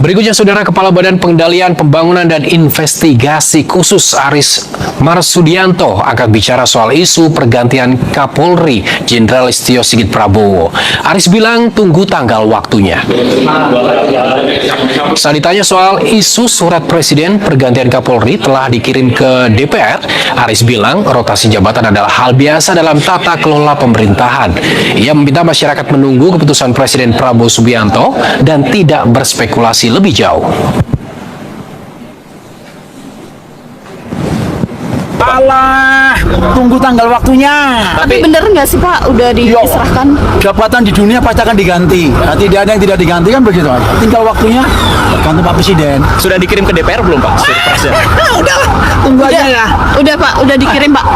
Berikutnya, Saudara, Kepala Badan Pengendalian Pembangunan dan Investigasi Khusus Aris Marsudianto akan bicara soal isu pergantian Kapolri Jenderal Listio Sigit Prabowo. Aris bilang tunggu tanggal waktunya. Saat ditanya soal isu surat Presiden pergantian Kapolri telah dikirim ke DPR, Aris bilang rotasi jabatan adalah hal biasa dalam tata kelola pemerintahan. Ia meminta masyarakat menunggu keputusan Presiden Prabowo Subianto dan tidak berspekulasi lebih jauh. Alah, tunggu tanggal waktunya. Tapi bener nggak sih Pak, udah diserahkan? Jabatan di dunia pasti akan diganti. Tidak ada yang tidak diganti kan begitu. Tinggal waktunya ganti Pak Presiden. Sudah dikirim ke DPR belum Pak? Udah, tunggu aja ya. Udah Pak, udah dikirim Pak.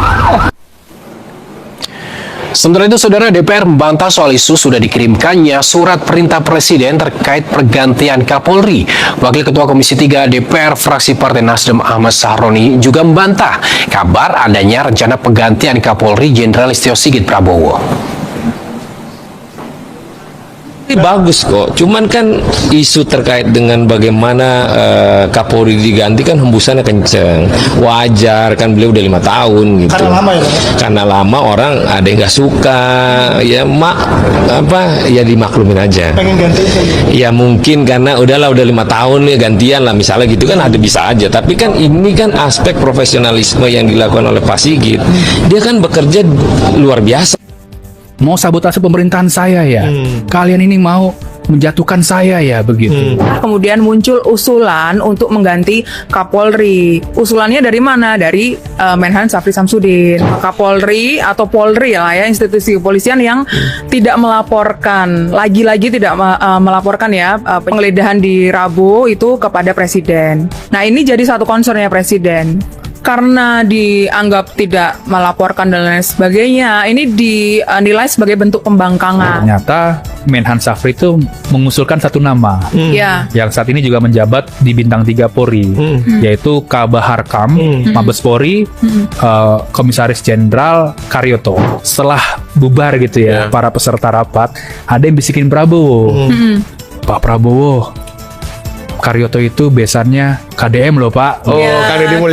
Sementara itu, Saudara, DPR membantah soal isu sudah dikirimkannya surat perintah Presiden terkait pergantian Kapolri. Wakil Ketua Komisi 3 DPR fraksi Partai Nasdem Ahmad Sahroni juga membantah kabar adanya rencana penggantian Kapolri Jenderal Listio Sigit Prabowo. Bagus kok, cuman kan isu terkait dengan bagaimana Kapolri diganti kan hembusannya kenceng. Wajar kan, beliau udah 5 tahun gitu. Karena lama ya? Karena lama, orang ada yang nggak suka, ya ya dimaklumin aja. Pengen ganti? Ya mungkin karena udah 5 tahun ya, gantian lah misalnya gitu kan, ada bisa aja. Tapi kan ini kan aspek profesionalisme yang dilakukan oleh Pak Sigit. Dia kan bekerja luar biasa. Mau sabotase pemerintahan saya ya? Kalian ini mau menjatuhkan saya ya, begitu. Kemudian muncul usulan untuk mengganti Kapolri. Usulannya dari mana? Dari Menhan Syafri Samsudin. Kapolri atau Polri lah ya, institusi kepolisian yang tidak melaporkan, lagi-lagi tidak melaporkan ya penggeledahan di Rabu itu kepada Presiden. Nah, ini jadi satu concernnya Presiden. Karena dianggap tidak melaporkan dan lain sebagainya, ini dinilai sebagai bentuk pembangkangan. Ternyata Menhan Syafri itu mengusulkan satu nama, yang saat ini juga menjabat di Bintang 3 Polri, yaitu Kabahar Kam, Mabes Polri, Komisaris Jenderal Karyoto. Setelah bubar gitu ya, para peserta rapat, ada yang bisikin Prabowo. Pak Prabowo, Karyoto itu besannya KDM loh Pak. Oh, KDM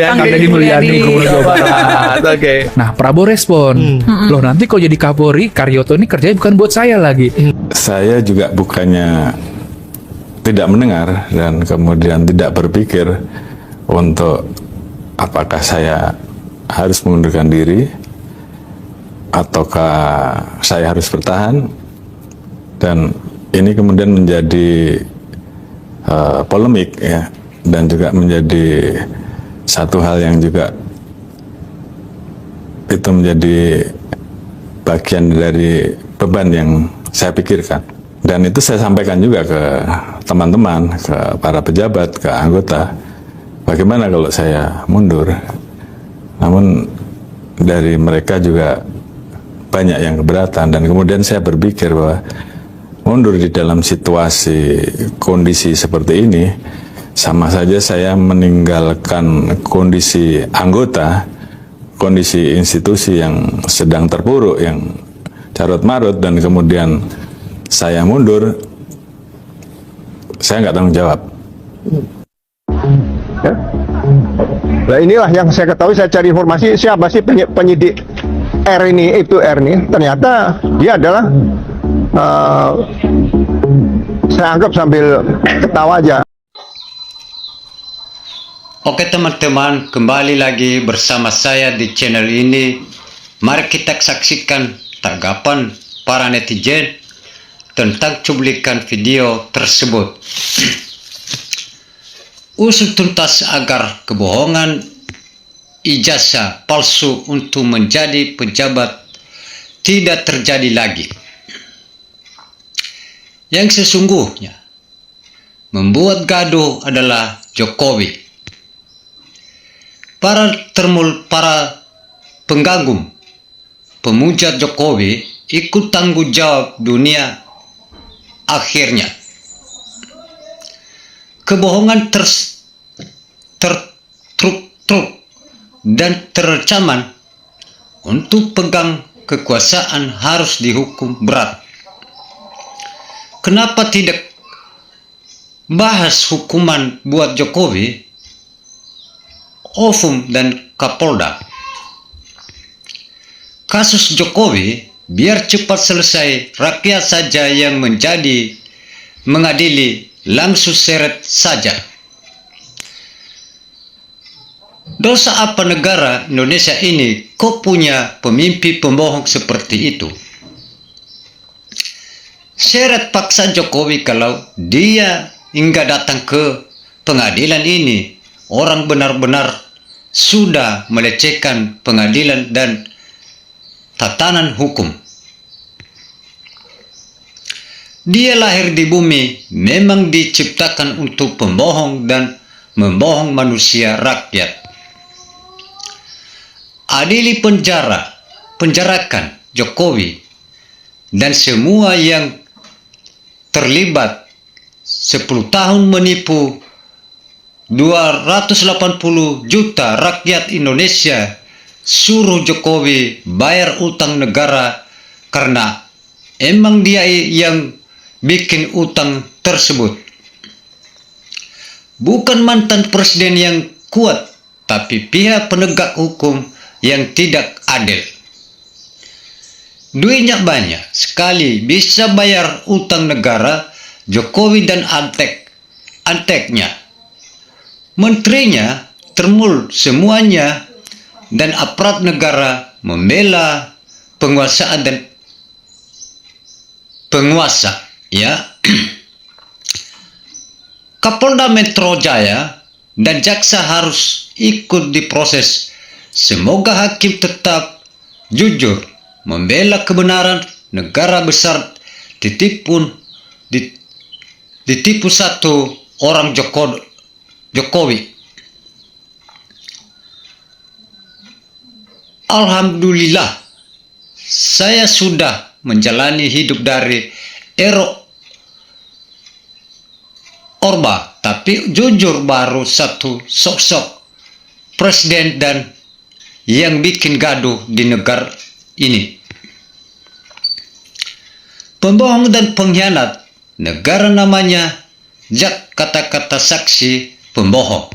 Mulyani, Gubernur Jawa Barat. Oke. Nah, Prabowo respon, loh nanti kalau jadi Kapolri, Karyoto ini kerjanya bukan buat saya lagi. Saya juga bukannya tidak mendengar dan kemudian tidak berpikir untuk apakah saya harus mengundurkan diri ataukah saya harus bertahan, dan ini kemudian menjadi polemik ya, dan juga menjadi satu hal yang juga itu menjadi bagian dari beban yang saya pikirkan, dan itu saya sampaikan juga ke teman-teman, ke para pejabat, ke anggota, bagaimana kalau saya mundur. Namun dari mereka juga banyak yang keberatan, dan kemudian saya berpikir bahwa mundur di dalam situasi kondisi seperti ini sama saja saya meninggalkan kondisi anggota, kondisi institusi yang sedang terpuruk, yang carut marut, dan kemudian saya mundur, saya nggak tanggung jawab. Nah, inilah yang saya ketahui, saya cari informasi siapa sih penyidik R ini, ternyata dia adalah saya anggap sambil ketawa aja. Oke teman-teman, kembali lagi bersama saya di channel ini. Mari kita saksikan tanggapan para netizen tentang cuplikan video tersebut. Usut tuntas agar kebohongan ijazah palsu untuk menjadi pejabat tidak terjadi lagi. Yang sesungguhnya membuat gaduh adalah Jokowi. Para pengganggu, pemuja Jokowi ikut tanggung jawab dunia akhirnya. Kebohongan tertruk dan terancam untuk pegang kekuasaan harus dihukum berat. Kenapa tidak bahas hukuman buat Jokowi, OVUM dan Kapolda. Kasus Jokowi biar cepat selesai, rakyat saja yang mengadili, langsung seret saja. Dosa apa negara Indonesia ini kok punya pemimpin pembohong seperti itu? Seret paksa Jokowi kalau dia hingga datang ke pengadilan ini, orang benar-benar sudah melecehkan pengadilan dan tatanan hukum. Dia lahir di bumi, memang diciptakan untuk pembohong dan membohong manusia rakyat. Adili penjarakan Jokowi dan semua yang terlibat 10 tahun menipu 280 juta rakyat Indonesia, suruh Jokowi bayar utang negara karena emang dia yang bikin utang tersebut. Bukan mantan presiden yang kuat, tapi pihak penegak hukum yang tidak adil. Duitnya banyak sekali, bisa bayar utang negara. Jokowi dan anteknya, menterinya, termul semuanya, dan aparat negara membela penguasaan dan penguasa, ya. Kapolda Metro Jaya dan jaksa harus ikut diproses. Semoga hakim tetap jujur membela kebenaran. Negara besar ditipu satu orang Jokowi. Alhamdulillah, saya sudah menjalani hidup dari Orba, tapi jujur baru satu sosok presiden dan yang bikin gaduh di negara ini. Pembohong dan pengkhianat negara namanya, jak kata-kata saksi pembohong.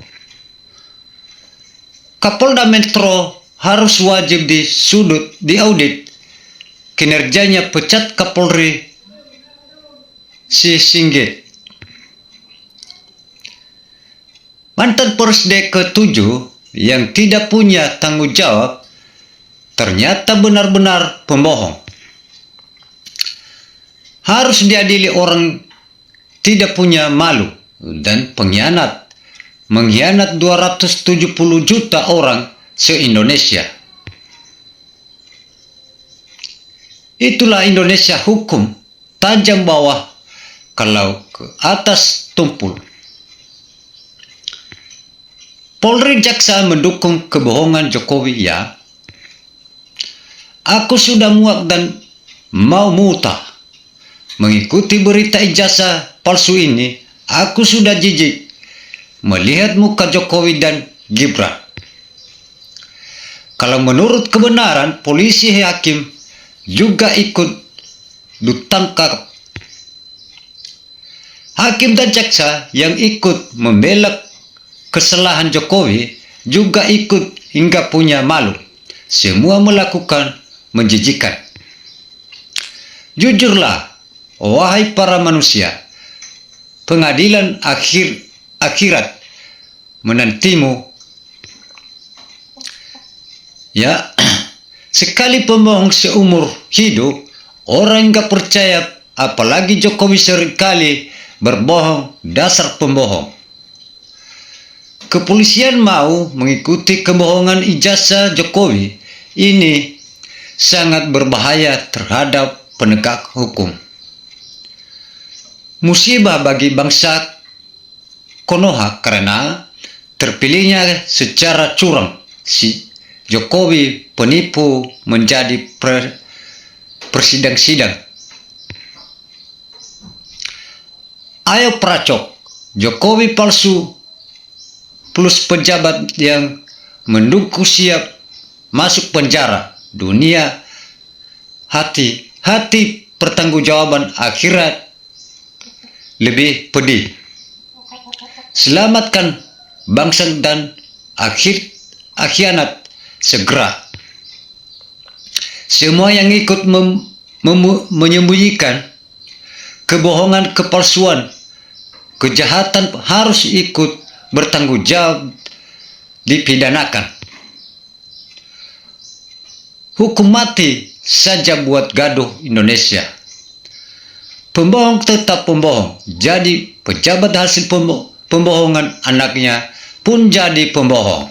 Kapolda Metro harus wajib diaudit kinerjanya, pecat Kapolri Singgit. Mantan Presiden ke-7 yang tidak punya tanggung jawab ternyata benar-benar pembohong. Harus diadili, orang tidak punya malu dan pengkhianat, mengkhianat 270 juta orang se-Indonesia. Itulah Indonesia hukum, tajam bawah, kalau ke atas tumpul. Polri jaksa mendukung kebohongan Jokowi, ya. Aku sudah muak dan mau muntah mengikuti berita ijazah palsu ini. Aku sudah jijik melihat muka Jokowi dan Gibran. Kalau menurut kebenaran, polisi, hakim juga ikut ditangkap. Hakim dan jaksa yang ikut membela kesalahan Jokowi juga ikut hingga punya malu. Semua melakukan menjijikan. Jujurlah, wahai para manusia, pengadilan akhirat menantimu. Ya, sekali pembohong seumur hidup, orang nggak percaya, apalagi Jokowi seringkali berbohong, dasar pembohong. Kepolisian mau mengikuti kebohongan ijazah Jokowi ini sangat berbahaya terhadap penegak hukum. Musibah bagi bangsa Konoha karena terpilihnya secara curang si Jokowi penipu menjadi persidang-sidang. Ayo Pracok, Jokowi palsu plus pejabat yang mendukung siap masuk penjara. Dunia hati pertanggungjawaban akhirat lebih pedih. Selamatkan bangsa dan akhirat segera. Semua yang ikut menyembunyikan kebohongan, kepalsuan, kejahatan harus ikut bertanggung jawab, dipidanakan. Hukum mati saja buat gaduh Indonesia. Pembohong tetap pembohong. Jadi pejabat hasil pembohongan anaknya pun jadi pembohong.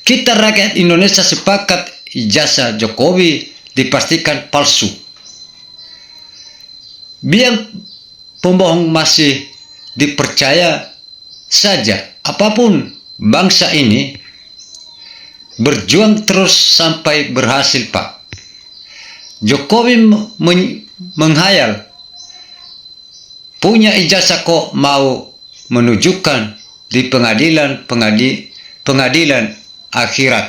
Kita rakyat Indonesia sepakat ijazah Jokowi dipastikan palsu. Biar pembohong masih dipercaya saja, apapun bangsa ini berjuang terus sampai berhasil, Pak. Jokowi menghayal punya ijazah kok mau menunjukkan di pengadilan akhirat.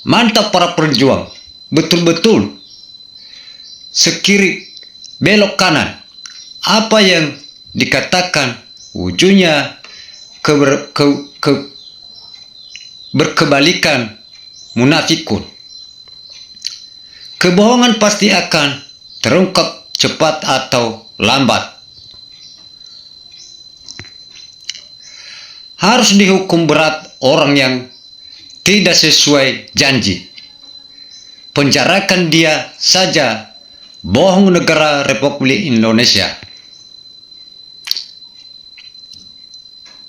Mantap para perjuang, betul-betul sekiri belok kanan. Apa yang dikatakan ujungnya berkebalikan, munafikun. Kebohongan pasti akan terungkap cepat atau lambat. Harus dihukum berat orang yang tidak sesuai janji. Penjarakan dia saja, bohong negara Republik Indonesia.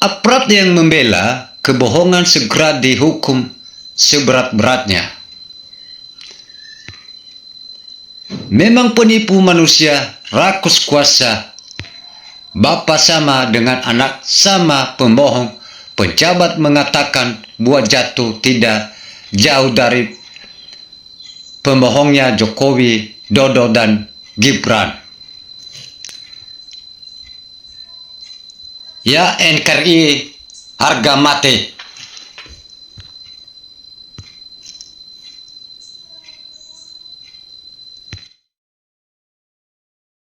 Aparat yang membela kebohongan segera dihukum seberat-beratnya. Memang penipu manusia, rakus kuasa, bapak sama dengan anak sama pembohong. Pejabat mengatakan buat jatuh tidak jauh dari pembohongnya Jokowi, Dodo, dan Gibran. Ya NKRI harga mati.